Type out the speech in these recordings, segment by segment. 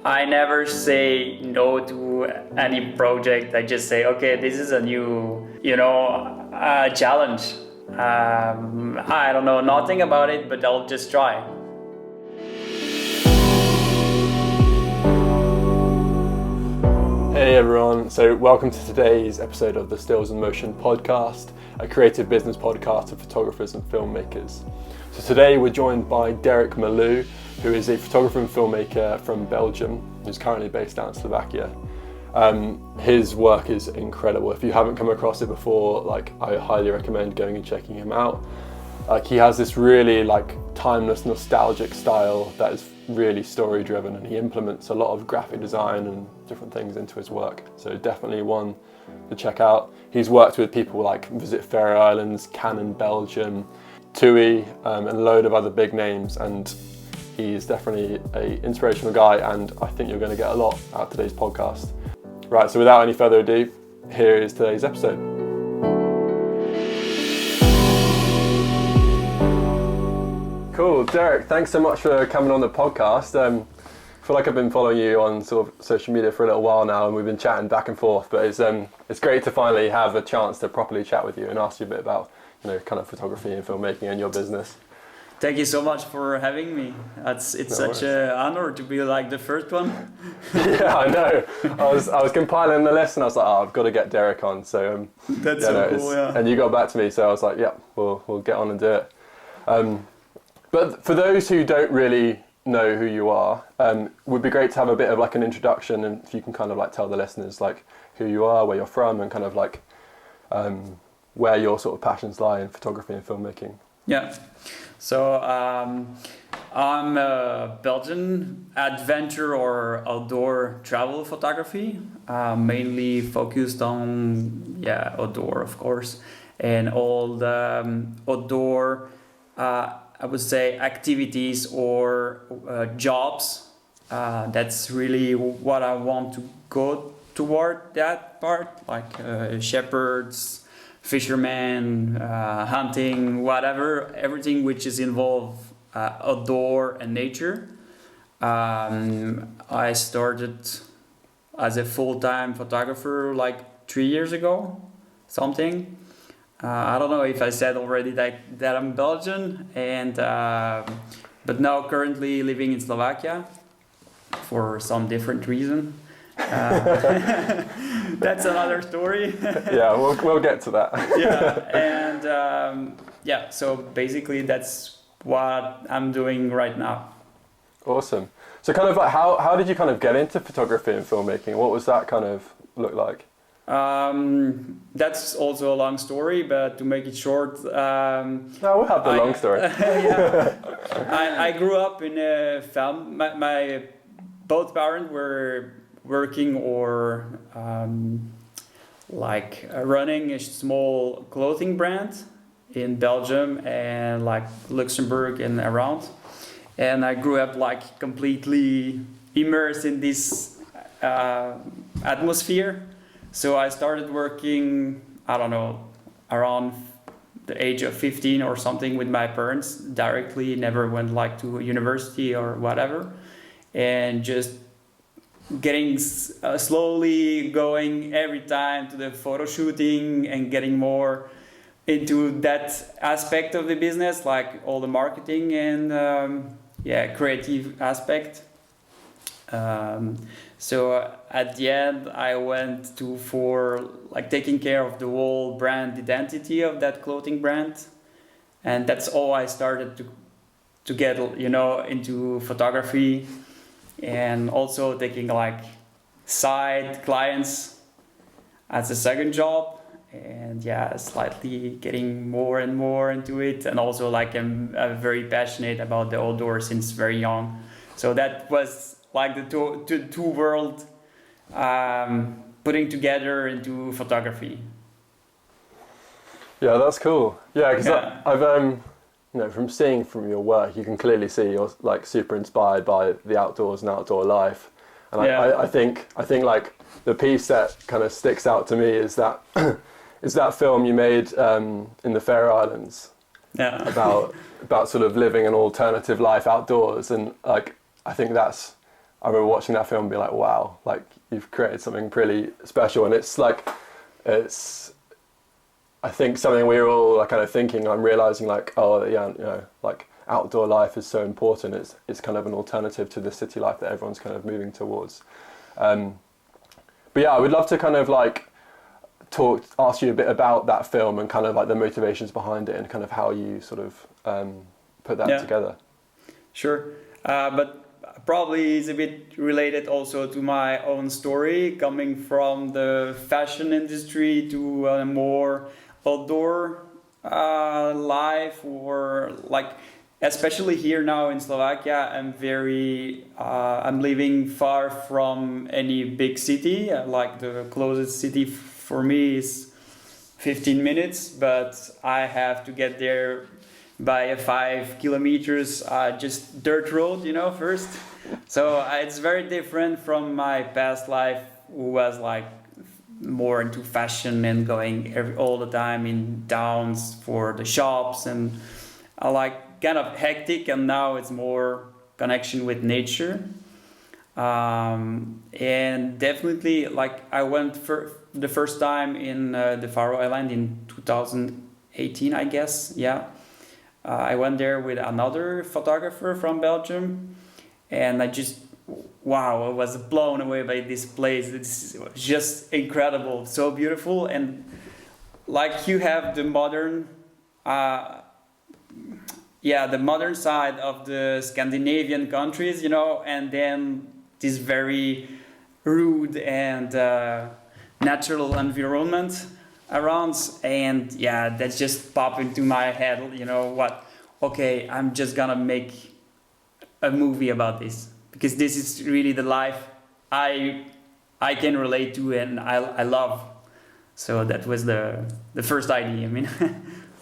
I never say no to any project. I just say, okay, this is a new, challenge. I don't know nothing about it, but I'll just try. Hey everyone, so welcome to today's episode of the Stills in Motion podcast, a creative business podcast of photographers and filmmakers. So today we're joined by Malou, who is a photographer and filmmaker from Belgium, who's currently based out in Slovakia. His work is incredible. If you haven't come across it before, I highly recommend going and checking him out. He has this really timeless, nostalgic style that is really story driven, and he implements a lot of graphic design and different things into his work. So definitely one to check out. He's worked with people like Visit Faroe Islands, Canon Belgium, TUI, and a load of other big names, and he's definitely an inspirational guy, and I think you're going to get a lot out of today's podcast. Right, so without any further ado, here is today's episode. Cool, Derek, thanks so much for coming on the podcast. I feel like I've been following you on sort of social media for a little while now, and we've been chatting back and forth, but it's great to finally have a chance to properly chat with you and ask you a bit about, kind of photography and filmmaking and your business. Thank you so much for having me. It's such an honor to be the first one. Yeah, I know. I was compiling the list and I was like, I've got to get Derek on. So that's cool. Yeah. And you got back to me, so I was like, yeah, we'll get on and do it. But for those who don't really know who you are, would be great to have a bit of an introduction, and if you can kind of tell the listeners who you are, where you're from, and kind of where your sort of passions lie in photography and filmmaking. Yeah. So I'm a Belgian adventure or outdoor travel photography, mainly focused on outdoor, of course, and all the outdoor I would say activities or jobs. That's really what I want to go toward, that part, shepherds, fishermen, hunting, whatever, everything which is involved outdoor and nature. I started as a full-time photographer 3 years ago, something. I don't know if I said already that I'm Belgian, and but now currently living in Slovakia for some different reason. That's another story. Yeah, we'll get to that. Yeah, and so basically that's what I'm doing right now. Awesome. So kind of how did you kind of get into photography and filmmaking? What was that kind of look like? That's also a long story, but to make it short, no, we'll have the long story. Yeah, I grew up in a family. My both parents were working or running a small clothing brand in Belgium and Luxembourg and around, and I grew up completely immersed in this atmosphere. So I started working, I don't know, around the age of 15 or something with my parents directly, never went to university or whatever, and just getting slowly going every time to the photo shooting and getting more into that aspect of the business, all the marketing and creative aspect. So at the end, I went for taking care of the whole brand identity of that clothing brand, and that's all I started to get into photography, and also taking side clients as a second job, and slightly getting more and more into it, and also I'm very passionate about the outdoors since very young. So that was the two world putting together into photography. Yeah, that's cool. Yeah, because I've from seeing from your work, you can clearly see you're super inspired by the outdoors and outdoor life. And I think the piece that kind of sticks out to me is that film you made in the Faroe Islands. Yeah. about sort of living an alternative life outdoors, and I think that's I remember watching that film and be like, wow, like you've created something really special. And it's like, it's, I think something we're all like kind of thinking, I'm realizing like, oh yeah, you know, like outdoor life is so important. It's kind of an alternative to the city life that everyone's kind of moving towards. But yeah, I would love to kind of like ask you a bit about that film and kind of like the motivations behind it and kind of how you sort of put that together. Sure, but probably is a bit related also to my own story, coming from the fashion industry to a more outdoor life, or like, especially here now in Slovakia, I'm living far from any big city. Like the closest city for me is 15 minutes, but I have to get there by a 5 kilometers just dirt road, first. So it's very different from my past life, who was like more into fashion and going all the time in towns for the shops, and I like kind of hectic, and now it's more connection with nature. And definitely, like, I went for the first time in the Faroe Island in 2018, I guess. Yeah, I went there with another photographer from Belgium, and I just, wow, I was blown away by this place. It's just incredible, so beautiful, and like you have the modern, the modern side of the Scandinavian countries, and then this very rude and natural environment around, and that just popped into my head. Okay, I'm just gonna make a movie about this, because this is really the life I can relate to and I love. So that was the first idea. I mean,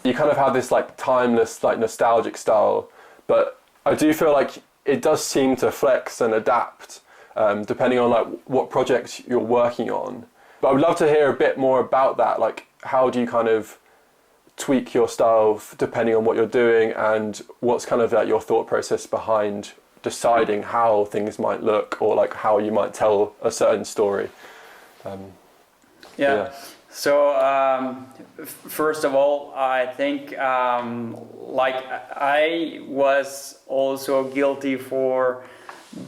you kind of have this like timeless, like nostalgic style, but I do feel like it does seem to flex and adapt depending on like what projects you're working on. But I would love to hear a bit more about that. Like, how do you kind of tweak your style depending on what you're doing, and what's kind of like your thought process behind deciding how things might look, or like how you might tell a certain story? So first of all, I think like I was also guilty for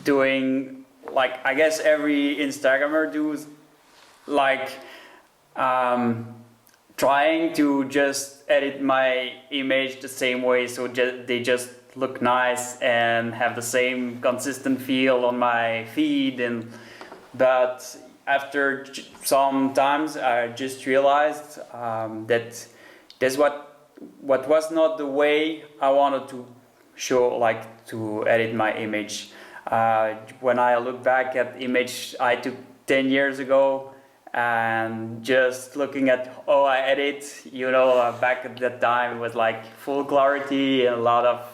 doing, like, I guess every Instagrammer does, like trying to just edit my image the same way, so they just look nice and have the same consistent feel on my feed. But after some times, I just realized that that's what was not the way I wanted to show, like to edit my image. When I look back at image I took 10 years ago, and just looking at how I edit, back at that time it was like full clarity and a lot of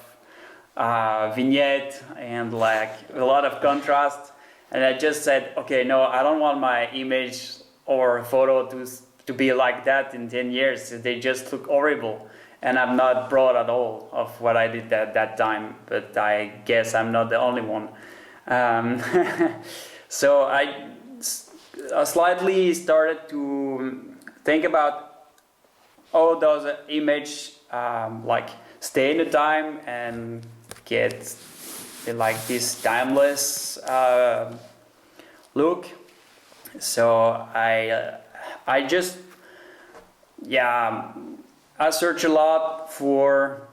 vignette and like a lot of contrast. And I just said, okay, no, I don't want my image or photo to be like that in 10 years. They just look horrible. And I'm not proud at all of what I did at that time, but I guess I'm not the only one. So I slightly started to think about how does an image like stay in the time and get like this timeless look. So I just I search a lot for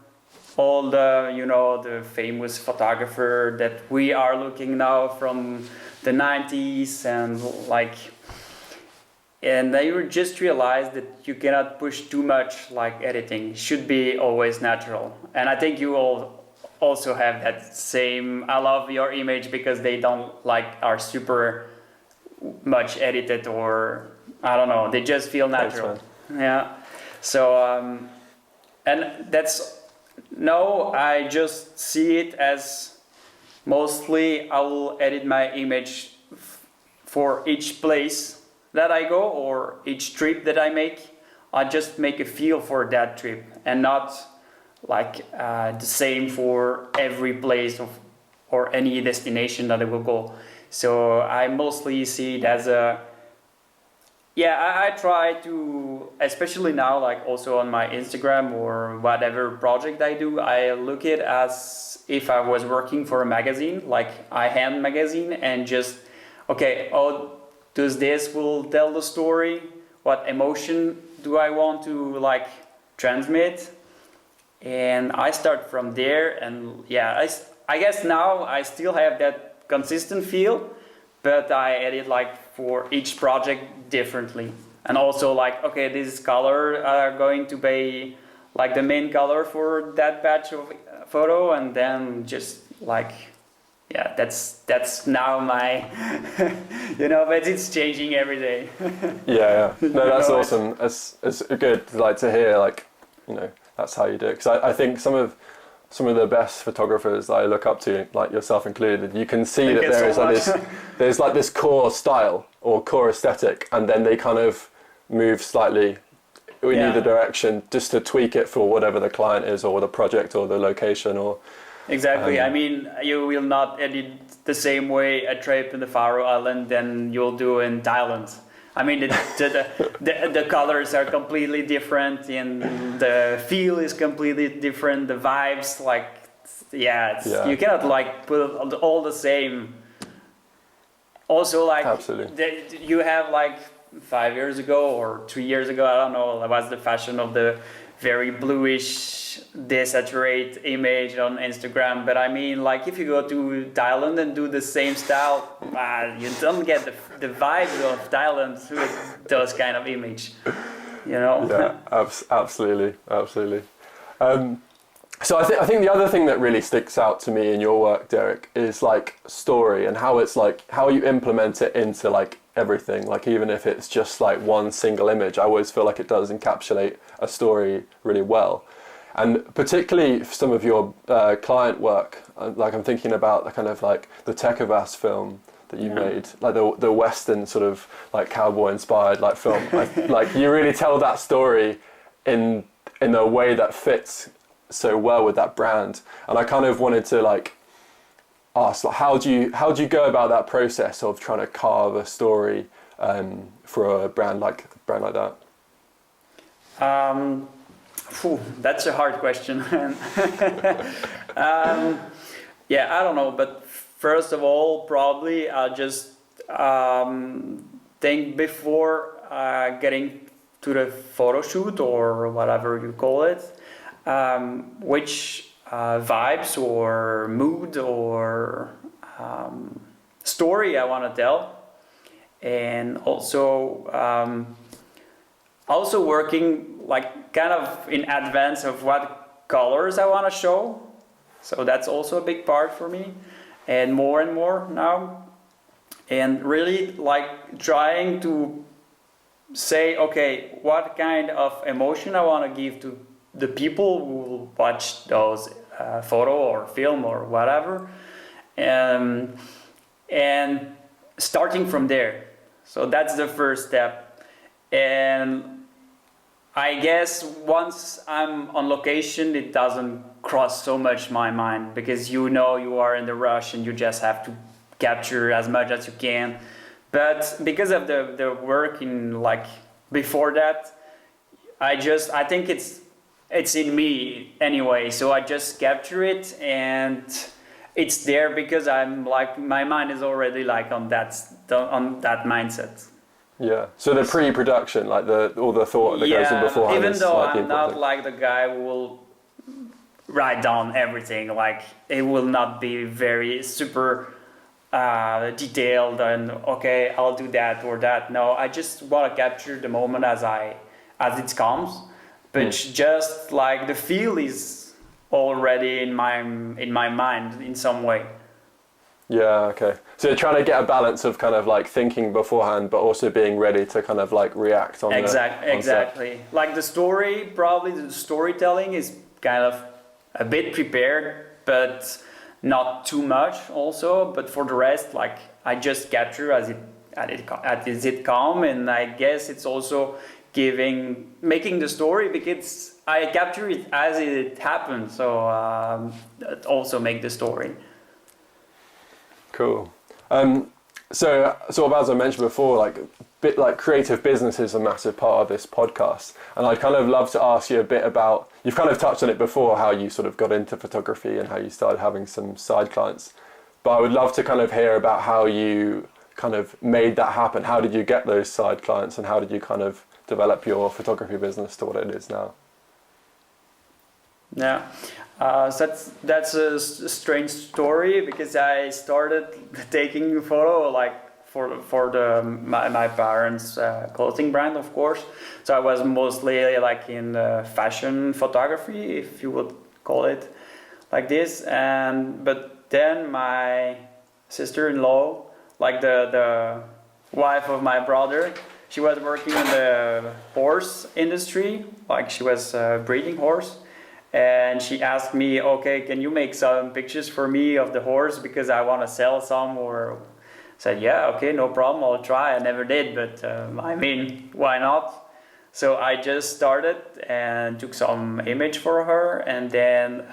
all the the famous photographer that we are looking now from the 90s, and I just realized that you cannot push too much, like editing. It should be always natural. And I think you all also have that same, I love your image because they don't are super much edited, or I don't know, they just feel natural. Yeah. So and I just see it as mostly I will edit my image for each place that I go or each trip that I make. I just make a feel for that trip, and not the same for every place or any destination that I will go. So I mostly see it as a, yeah, I try to, especially now, like also on my Instagram or whatever project I do, I look it as if I was working for a magazine, like I hand magazine, and just, okay, oh, does this will tell the story? What emotion do I want to like transmit? And I start from there, and yeah, I guess now I still have that consistent feel, but I edit like for each project differently. And also like, okay, this color are going to be like the main color for that batch of photo, and then just like, yeah, that's now my, but it's changing every day. Yeah. No, that's awesome. It's good like to hear like, that's how you do it. Because I think some of the best photographers that I look up to, like yourself included, you can see that there is like this core style or core aesthetic, and then they kind of move slightly in either direction just to tweak it for whatever the client is or the project or the location or. Exactly. I mean, you will not edit the same way a trip in the Faroe Island than you'll do in Thailand. I mean, the colors are completely different, and the feel is completely different. The vibes, like, you cannot like put all the same. Also, like, you have like 5 years ago or 3 years ago, I don't know, was the fashion of the very bluish, desaturate image on Instagram. But I mean, like, if you go to Thailand and do the same style, you don't get the vibe of Thailand with those kind of image, Yeah, absolutely. So I think the other thing that really sticks out to me in your work, Derek, is like story and how it's like how you implement it into like everything. Like even if it's just like one single image, I always feel like it does encapsulate a story really well. And particularly for some of your client work, like I'm thinking about the kind of like the Tekavas film that you made, like the Western sort of like cowboy inspired like film. Like you really tell that story in a way that fits so well with that brand. And I kind of wanted to like ask, like, how do you go about that process of trying to carve a story for a brand like that? That's a hard question. Yeah, I don't know, but first of all, probably I'll just think before getting to the photo shoot or whatever you call it, which vibes or mood or story I want to tell, and also working like kind of in advance of what colors I want to show. So that's also a big part for me, and more now, and really like trying to say, okay, what kind of emotion I want to give to the people who will watch those photo or film or whatever, and starting from there. So that's the first step. And I guess once I'm on location, it doesn't cross so much my mind, because you are in the rush and you just have to capture as much as you can. But because of the work in like before that, I think it's in me anyway, so I just capture it, and it's there because I'm like, my mind is already like on that mindset. Yeah. So the pre-production, like all the thought that goes in beforehand. Even though like I'm not like the guy who will write down everything, like it will not be very super detailed and okay, I'll do that or that. No, I just want to capture the moment as it comes. But just like the feel is already in my mind in some way. Yeah, okay. So you're trying to get a balance of kind of like thinking beforehand, but also being ready to kind of like react on exactly. Like the storytelling is kind of a bit prepared, but not too much also. But for the rest, like I just capture as it come, and I guess it's also making the story, because I capture it as it happens, so that also make the story. Cool. So sort of as I mentioned before, like creative business is a massive part of this podcast, and I'd kind of love to ask you a bit about. You've kind of touched on it before, how you sort of got into photography and how you started having some side clients, but I would love to kind of hear about how you kind of made that happen. How did you get those side clients, and how did you kind of develop your photography business to what it is now? Yeah, so that's a strange story, because I started taking photo like for my parents' clothing brand, of course. So I was mostly like in fashion photography, if you would call it like this. But then my sister-in-law, like the wife of my brother, she was working in the horse industry, like she was breeding horse. And she asked me, okay, can you make some pictures for me of the horse, because I want to sell some? Or said, yeah, okay, no problem, I'll try. I never did, but I mean, why not? So I just started and took some image for her, and then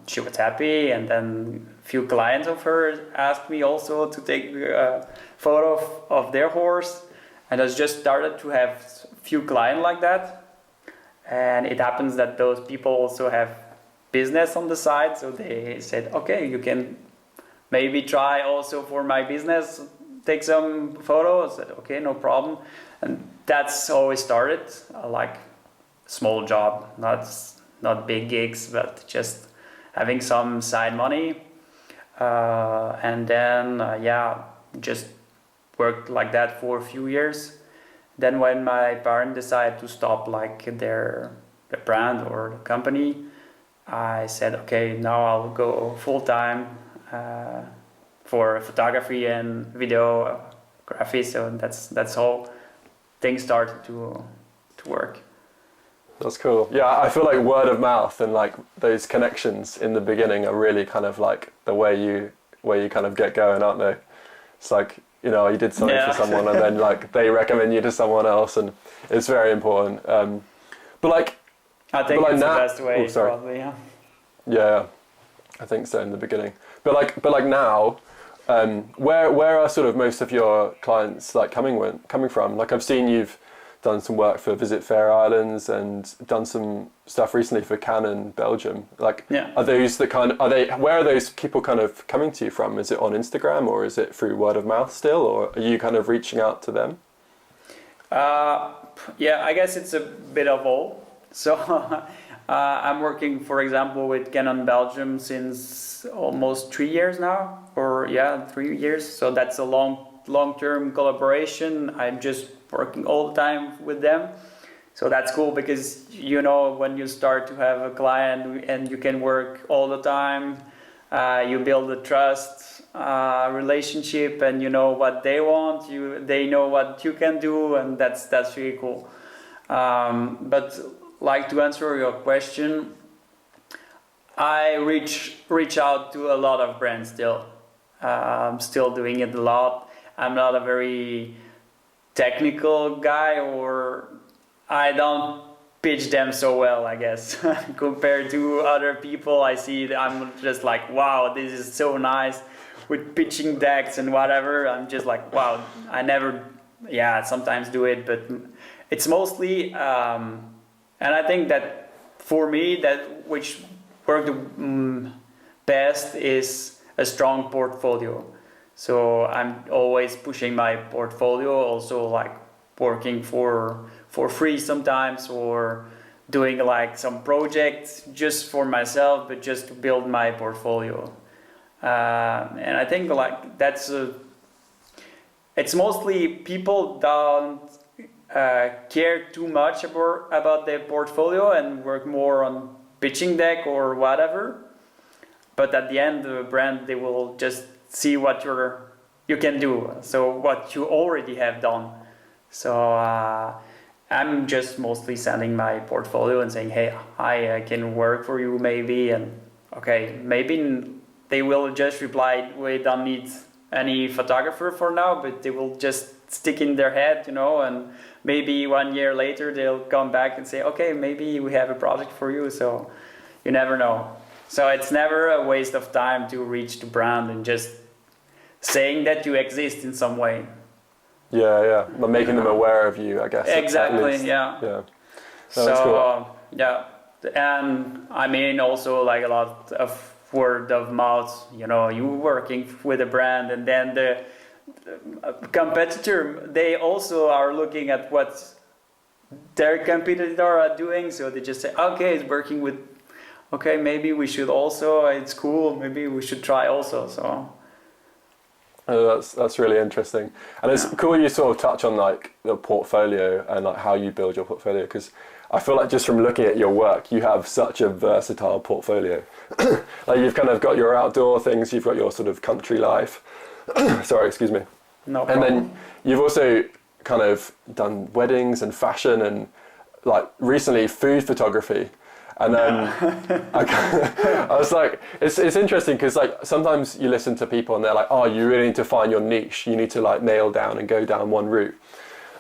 she was happy. And then a few clients of hers asked me also to take a photo of their horse, and I just started to have a few clients like that. And it happens that those people also have business on the side, so they said, okay, you can maybe try also for my business, take some photos. I said, okay, no problem. And that's how it started, like small job, not big gigs, but just having some side money. And then, just worked like that for a few years. Then when my parents decided to stop like the brand or the company, I said, okay, now I'll go full-time for photography and videography. So that's how things started to work. That's cool. Yeah, I feel like word of mouth and like those connections in the beginning are really kind of like the way you kind of get going, aren't they? It's like, you know, you did something for someone and then like they recommend you to someone else, and it's very important. But like, I think it's the best way, probably. Yeah. Yeah, I think so in the beginning. But like now, where are sort of most of your clients like coming from? Like I've seen you've done some work for Visit Fair Islands and done some stuff recently for Canon Belgium. Like, are those where are those people kind of coming to you from? Is it on Instagram, or is it through word of mouth still, or are you kind of reaching out to them? Yeah, I guess it's a bit of all. So I'm working, for example, with Canon Belgium since almost 3 years now, 3 years. So that's a long-term collaboration. I'm just working all the time with them. So that's cool, because you know, when you start to have a client and you can work all the time, you build a trust relationship, and you know what they want, they know what you can do, and that's really cool. But like, to answer your question, I reach out to a lot of brands still. I'm still doing it a lot. I'm not a very technical guy, or I don't pitch them so well, I guess. Compared to other people, I see that I'm just like, wow, this is so nice with pitching decks and whatever. I'm just like, wow, I never, sometimes do it, but it's mostly, and I think that for me, that which worked best is a strong portfolio. So I'm always pushing my portfolio, also like working for free sometimes, or doing like some projects just for myself, but just to build my portfolio. And I think like it's mostly people don't care too much about their portfolio and work more on pitching deck or whatever. But at the end, the brand, they will just see what you can do, so what you already have done. So I'm just mostly sending my portfolio and saying, hey, I can work for you maybe, and okay, maybe they will just reply, we don't need any photographer for now, but they will just stick in their head, you know, and maybe 1 year later they'll come back and say, okay, maybe we have a project for you. So you never know. So it's never a waste of time to reach the brand and just saying that you exist in some way. Yeah. But making them aware of you, I guess. Exactly. Yeah. No, So that's cool. yeah, and I mean also like a lot of word of mouth. You know, you working with a brand, and then the competitor, they also are looking at what their competitors are doing, so they just say, okay, it's working with, okay, maybe we should also, it's cool, maybe we should try also. So that's really interesting, and it's cool you sort of touch on like the portfolio and like how you build your portfolio, because I feel like just from looking at your work, you have such a versatile portfolio. Like you've kind of got your outdoor things, you've got your sort of country life. Sorry, excuse me. no problem. And then you've also kind of done weddings and fashion and like recently food photography. And then I was like, it's interesting because like sometimes you listen to people and they're like, oh, you really need to find your niche. You need to like nail down and go down one route.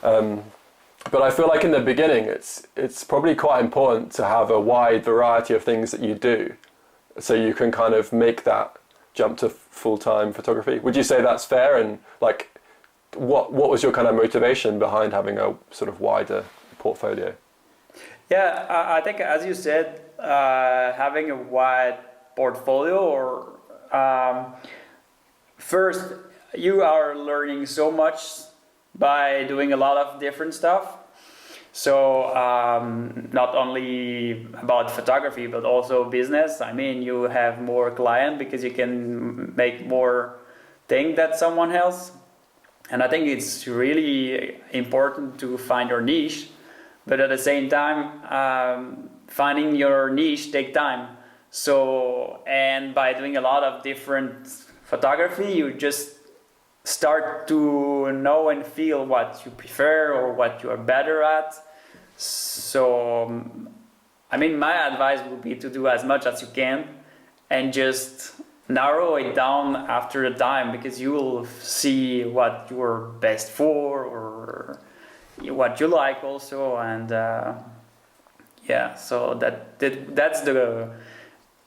But I feel like in the beginning, it's probably quite important to have a wide variety of things that you do, so you can kind of make that jump to full-time photography. Would you say that's fair? And like, what was your kind of motivation behind having a sort of wider portfolio? Yeah, I think as you said, having a wide portfolio, or first you are learning so much by doing a lot of different stuff. So not only about photography, but also business. I mean, you have more client because you can make more thing than someone else. And I think it's really important to find your niche, but at the same time, finding your niche take time. So, and by doing a lot of different photography, you just start to know and feel what you prefer or what you are better at. So, I mean, my advice would be to do as much as you can and just narrow it down after a time, because you will see what you're best for or what you like also. And yeah, so that's the,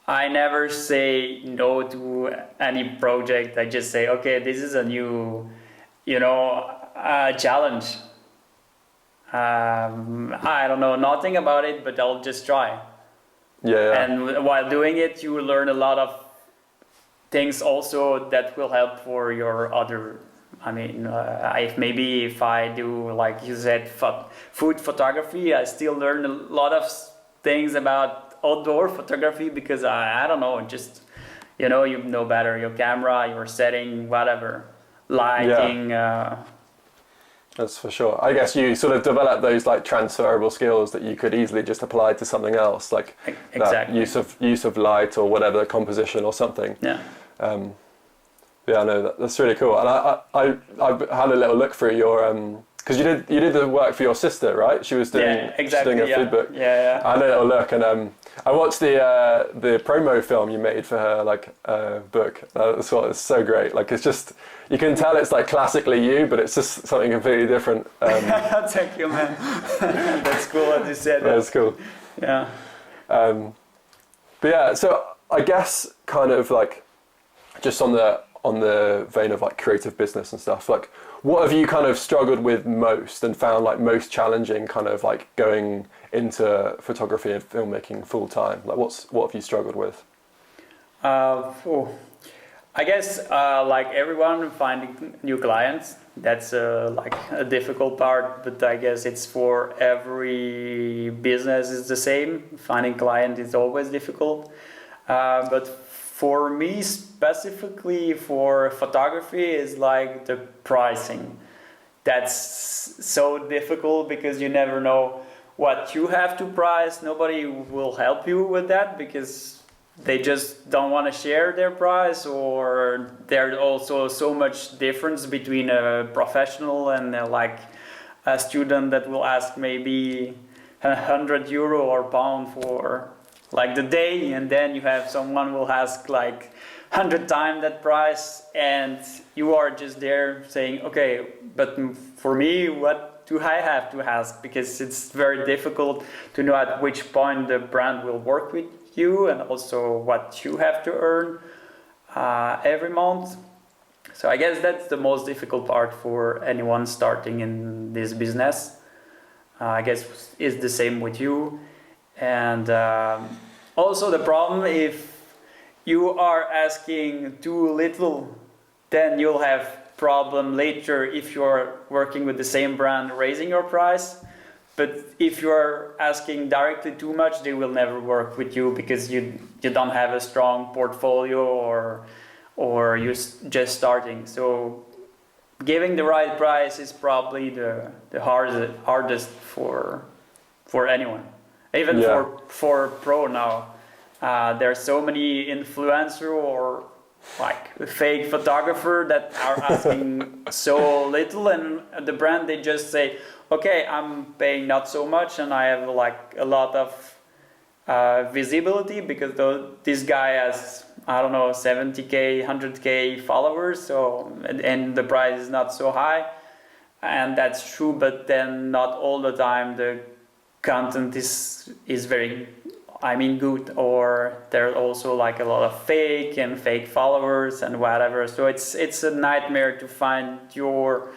I never say no to any project. I just say, okay, this is a new, challenge. I don't know nothing about it, but I'll just try. Yeah. And while doing it, you will learn a lot of things also that will help for your other. I mean, if I do, like you said, food photography, I still learn a lot of things about outdoor photography, because I don't know, just you know better your camera, your setting, whatever, lighting. Yeah. That's for sure. I guess you sort of develop those like transferable skills that you could easily just apply to something else, like exactly. that use of light or whatever, composition or something. Yeah. Yeah, no, that's really cool. And I had a little look through your because you did the work for your sister, right? She was doing exactly, she's doing a food book. Yeah. I had a little look, and I watched the promo film you made for her book. That's what, it's so great. Like, it's just, you can tell it's like classically you, but it's just something completely different. Thank you, man. That's cool what you said. That's cool. Yeah. But yeah, so I guess kind of like just on the vein of like creative business and stuff, like what have you kind of struggled with most and found like most challenging, kind of like going into photography and filmmaking full time? Like what have you struggled with? I guess like everyone, finding new clients, that's like a difficult part, but I guess it's for every business is the same. Finding client is always difficult, but for me specifically for photography is like the pricing. That's so difficult because you never know what you have to price. Nobody will help you with that because they just don't want to share their price, or there's also so much difference between a professional and like a student that will ask maybe €100 or pound for like the day, and then you have someone will ask like 100 times that price, and you are just there saying, okay, but for me, what do I have to ask? Because it's very difficult to know at which point the brand will work with you, and also what you have to earn every month. So I guess that's the most difficult part for anyone starting in this business. I guess it's the same with you. And also the problem, if you are asking too little, then you'll have problem later if you're working with the same brand raising your price. But if you're asking directly too much, they will never work with you because you don't have a strong portfolio or you're just starting. So giving the right price is probably the hardest for anyone. Even for pro now, there's so many influencer or like fake photographer that are asking so little, and the brand, they just say, okay, I'm paying not so much and I have like a lot of visibility because this guy has, I don't know, 70k 100k followers, so and the price is not so high. And that's true, but then not all the time the content is very, I mean, good, or there's also like a lot of fake followers and whatever. So it's a nightmare to find your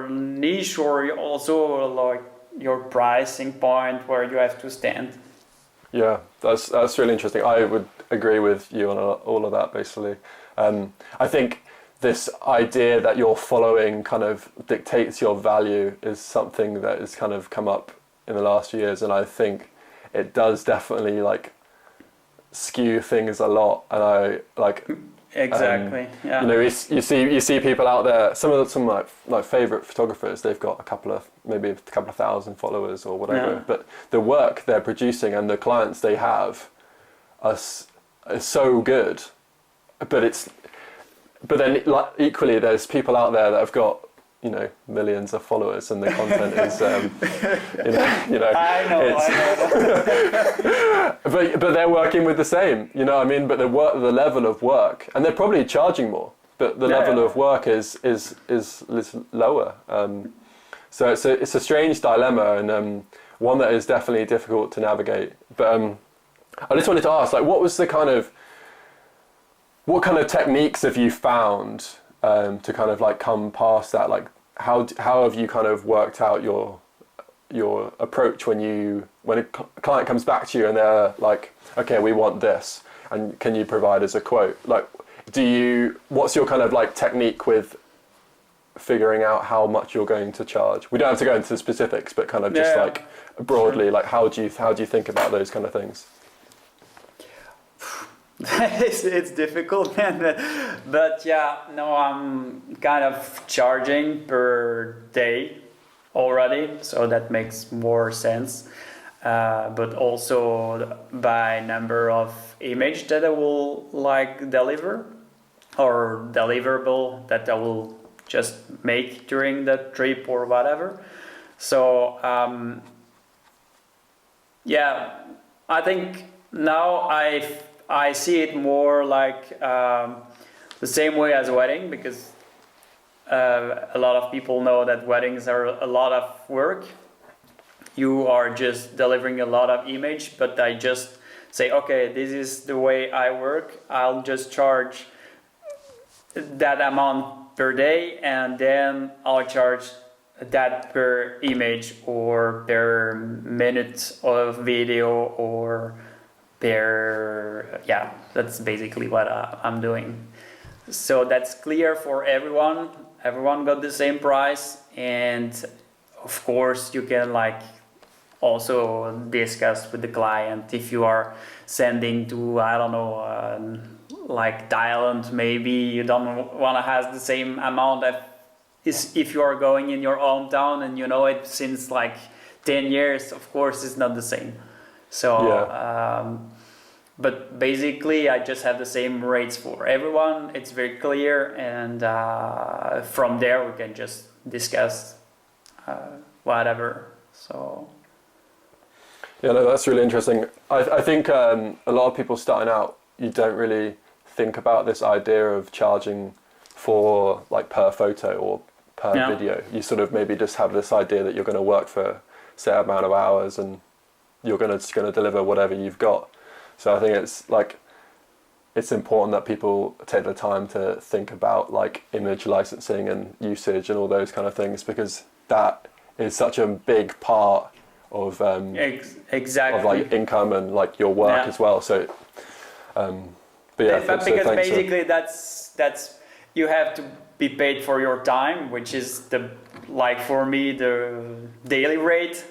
niche, or also like your pricing point where you have to stand. Yeah, that's really interesting. I would agree with you on all of that, basically. I think this idea that your following kind of dictates your value is something that has kind of come up in the last few years, and I think it does definitely like skew things a lot. And I like exactly. Yeah. You know, you see people out there. Some like favorite photographers. They've got maybe a couple of thousand followers or whatever. Yeah. But the work they're producing and the clients they have is so good. But then like equally, there's people out there that have got, you know, millions of followers, and the content is, you know. I know. But they're working with the same, you know what I mean? But the level of work, and they're probably charging more, but the level of work is lower. So it's a strange dilemma, and one that is definitely difficult to navigate. But I just wanted to ask, like, what kind of techniques have you found to kind of like come past that? Like, how have you kind of worked out your approach when a client comes back to you and they're like, okay, we want this, and can you provide us a quote? Like, what's your kind of like technique with figuring out how much you're going to charge? We don't have to go into the specifics, but kind of just like broadly, like how do you think about those kind of things? It's difficult, man. But yeah, no, I'm kind of charging per day already, so that makes more sense. But also by number of image that I will like deliver, or deliverable that I will just make during the trip or whatever. So yeah, I think now I see it more like the same way as a wedding, because a lot of people know that weddings are a lot of work. You are just delivering a lot of image, but I just say, okay, this is the way I work. I'll just charge that amount per day, and then I'll charge that per image or per minute of video or that's basically what I'm doing. So that's clear for everyone. Everyone got the same price, and of course you can like also discuss with the client if you are sending to, I don't know, like Thailand, maybe you don't want to have the same amount as if you are going in your hometown and you know it since like 10 years. Of course it's not the same. So, but basically I just have the same rates for everyone. It's very clear, and from there we can just discuss whatever. So. Yeah, no, that's really interesting. I think a lot of people starting out, you don't really think about this idea of charging for like per photo or per video. You sort of maybe just have this idea that you're going to work for a set amount of hours and you're just going to deliver whatever you've got. So I think it's important that people take the time to think about like image licensing and usage and all those kind of things, because that is such a big part of exactly of like income and like your work as well. So but yeah, because basically that's you have to be paid for your time, which is the, like for me, the daily rate,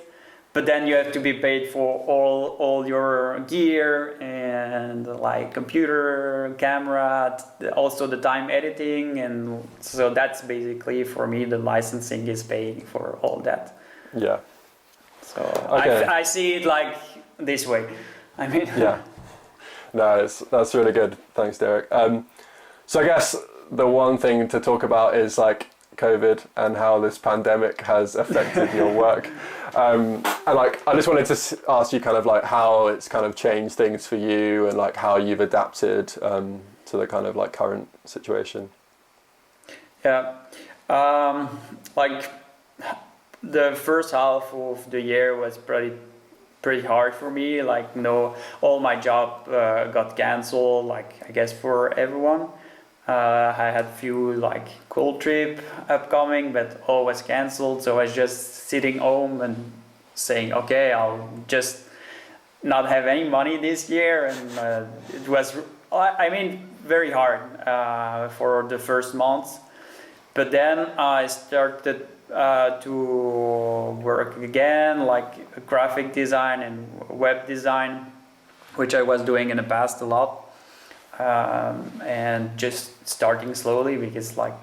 but then you have to be paid for all your gear and like computer, camera, also the time editing, and so that's basically for me the licensing is paying for all that. Yeah. So Okay. I see it like this way. I mean, Yeah. No, that's really good. Thanks, Derek. So I guess the one thing to talk about is like COVID and how this pandemic has affected your work. And like, I just wanted to ask you kind of like how it's kind of changed things for you and like how you've adapted to the kind of like current situation. Yeah. Like the first half of the year was pretty hard for me. Like, all my job got cancelled, like I guess for everyone. I had few like cool trip upcoming, but all was cancelled. So I was just sitting home and saying, okay, I'll just not have any money this year. And it was, I mean, very hard for the first months. But then I started to work again, like graphic design and web design, which I was doing in the past a lot. And just starting slowly, because like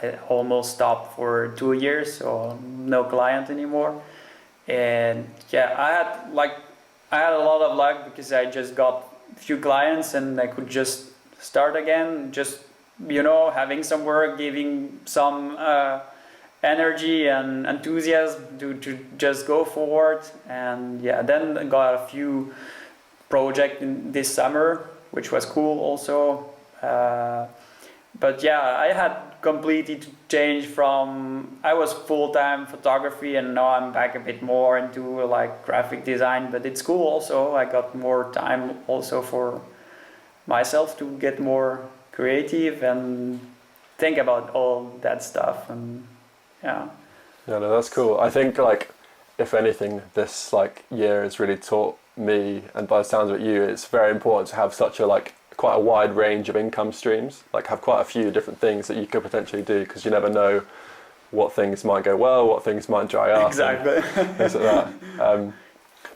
I almost stopped for 2 years, so no client anymore. And yeah, I had a lot of luck because I just got a few clients and I could just start again, just having some work, giving some energy and enthusiasm to just go forward. And yeah, then I got a few projects in this summer, which was cool also. But yeah, I had completely to change from, I was full-time photography and now I'm back a bit more into like graphic design, but it's cool also. I got more time also for myself to get more creative and think about all that stuff. And yeah. Yeah, no, that's cool. I think like, if anything, this like year has really taught me, and by the sounds of it, you, it's very important to have such a like quite a wide range of income streams, like have quite a few different things that you could potentially do, because you never know what things might go well, what things might dry up. Exactly. Things like that.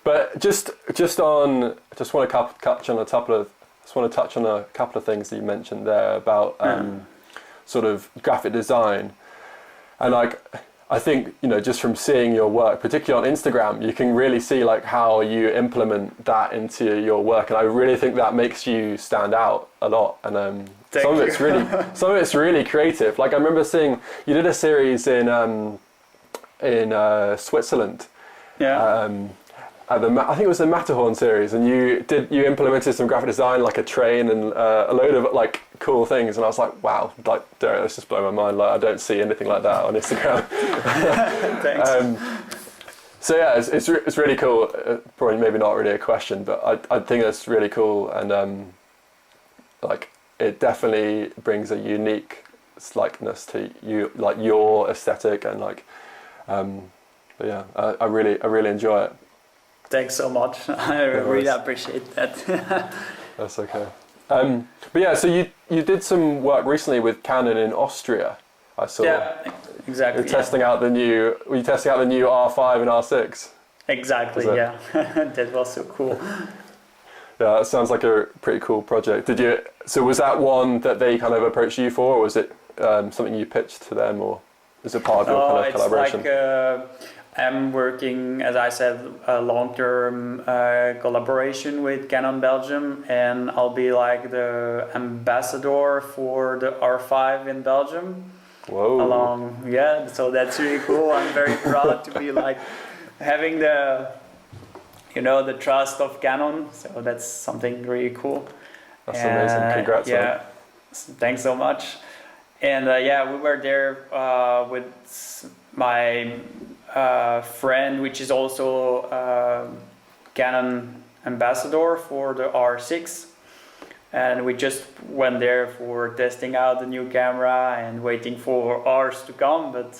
But just want to touch on a couple of things that you mentioned there about sort of graphic design, and like, I think, just from seeing your work, particularly on Instagram, you can really see like how you implement that into your work, and I really think that makes you stand out a lot. And some of it's really creative. Like I remember seeing you did a series in Switzerland. Yeah. I think it was the Matterhorn series, and you implemented some graphic design, like a train and a load of like cool things, and I was like, wow, like Derek, that's just blown my mind. Like I don't see anything like that on Instagram. Thanks. So yeah, it's really cool. Probably maybe not really a question, but I think that's really cool, and like it definitely brings a unique likeness to you, like your aesthetic, and like but yeah, I really enjoy it. Thanks so much. I really appreciate that. That's okay. But yeah, so you did some work recently with Canon in Austria, I saw. Yeah, exactly. Were you testing out the new R5 and R6? Exactly, yeah. That was so cool. Yeah, that sounds like a pretty cool project. So was that one that they kind of approached you for, or was it something you pitched to them, or is it part of your kind of collaboration? Like, I'm working, as I said, a long-term collaboration with Canon Belgium, and I'll be like the ambassador for the R5 in Belgium. Whoa. So that's really cool. I'm very proud to be like having the trust of Canon. So that's something really cool. That's amazing. Congrats. Yeah, thanks so much. And we were there with my friend, which is also Canon ambassador for the R6. and we just went there for testing out the new camera and waiting for ours to come, but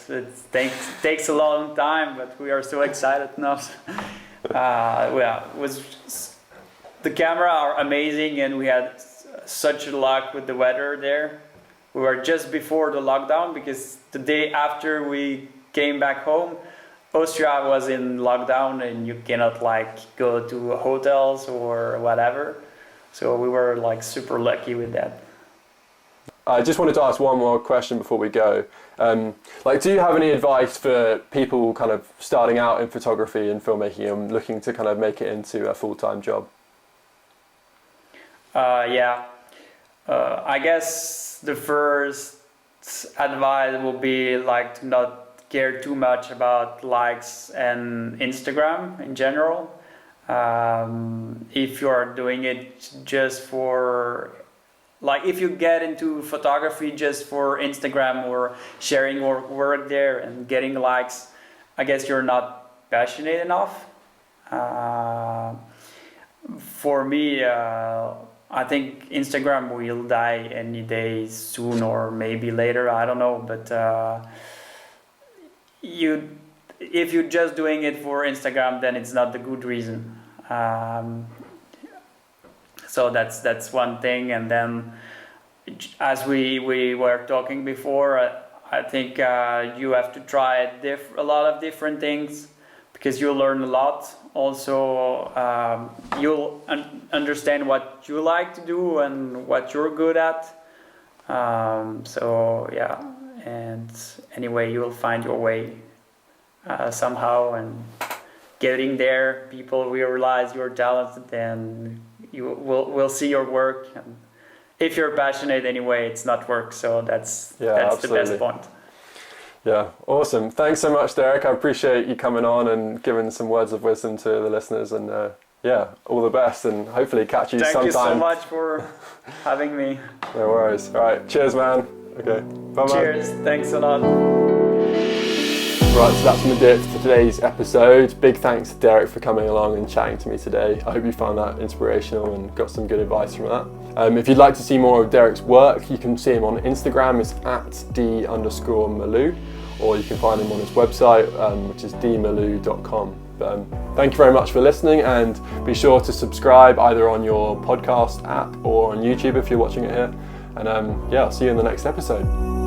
takes a long time, but we are so excited now. The camera are amazing, and we had such luck with the weather there. We were just before the lockdown, because the day after we came back home, Austria was in lockdown and you cannot like go to hotels or whatever. So we were like super lucky with that. I just wanted to ask one more question before we go. Do you have any advice for people kind of starting out in photography and filmmaking and looking to kind of make it into a full-time job? I guess the first advice will be like to not care too much about likes and Instagram in general. If you are doing it just for, like, if you get into photography just for Instagram or sharing your work there and getting likes, I guess you're not passionate enough. For me, I think Instagram will die any day soon, or maybe later, I don't know, but if you're just doing it for Instagram, then it's not the good reason. So that's one thing. And then, as we were talking before, I think you have to try a lot of different things, because you'll learn a lot. Also, you'll understand what you like to do and what you're good at. And anyway, you will find your way somehow, and getting there, people will realize you're talented, and you will see your work. And if you're passionate anyway, it's not work, so that's the best point. Yeah, awesome. Thanks so much, Derek. I appreciate you coming on and giving some words of wisdom to the listeners, and all the best, and hopefully catch you sometime. Thank you so much for having me. No worries. All right, cheers, man. Okay, bye-bye. Cheers, thanks a lot. Right, so that's going to do it for today's episode. Big thanks to Derek for coming along and chatting to me today. I hope you found that inspirational and got some good advice from that. If you'd like to see more of Derek's work, you can see him on Instagram. It's @d_Malou, or you can find him on his website, which is dmalou.com. Thank you very much for listening, and be sure to subscribe either on your podcast app or on YouTube if you're watching it here. And I'll see you in the next episode.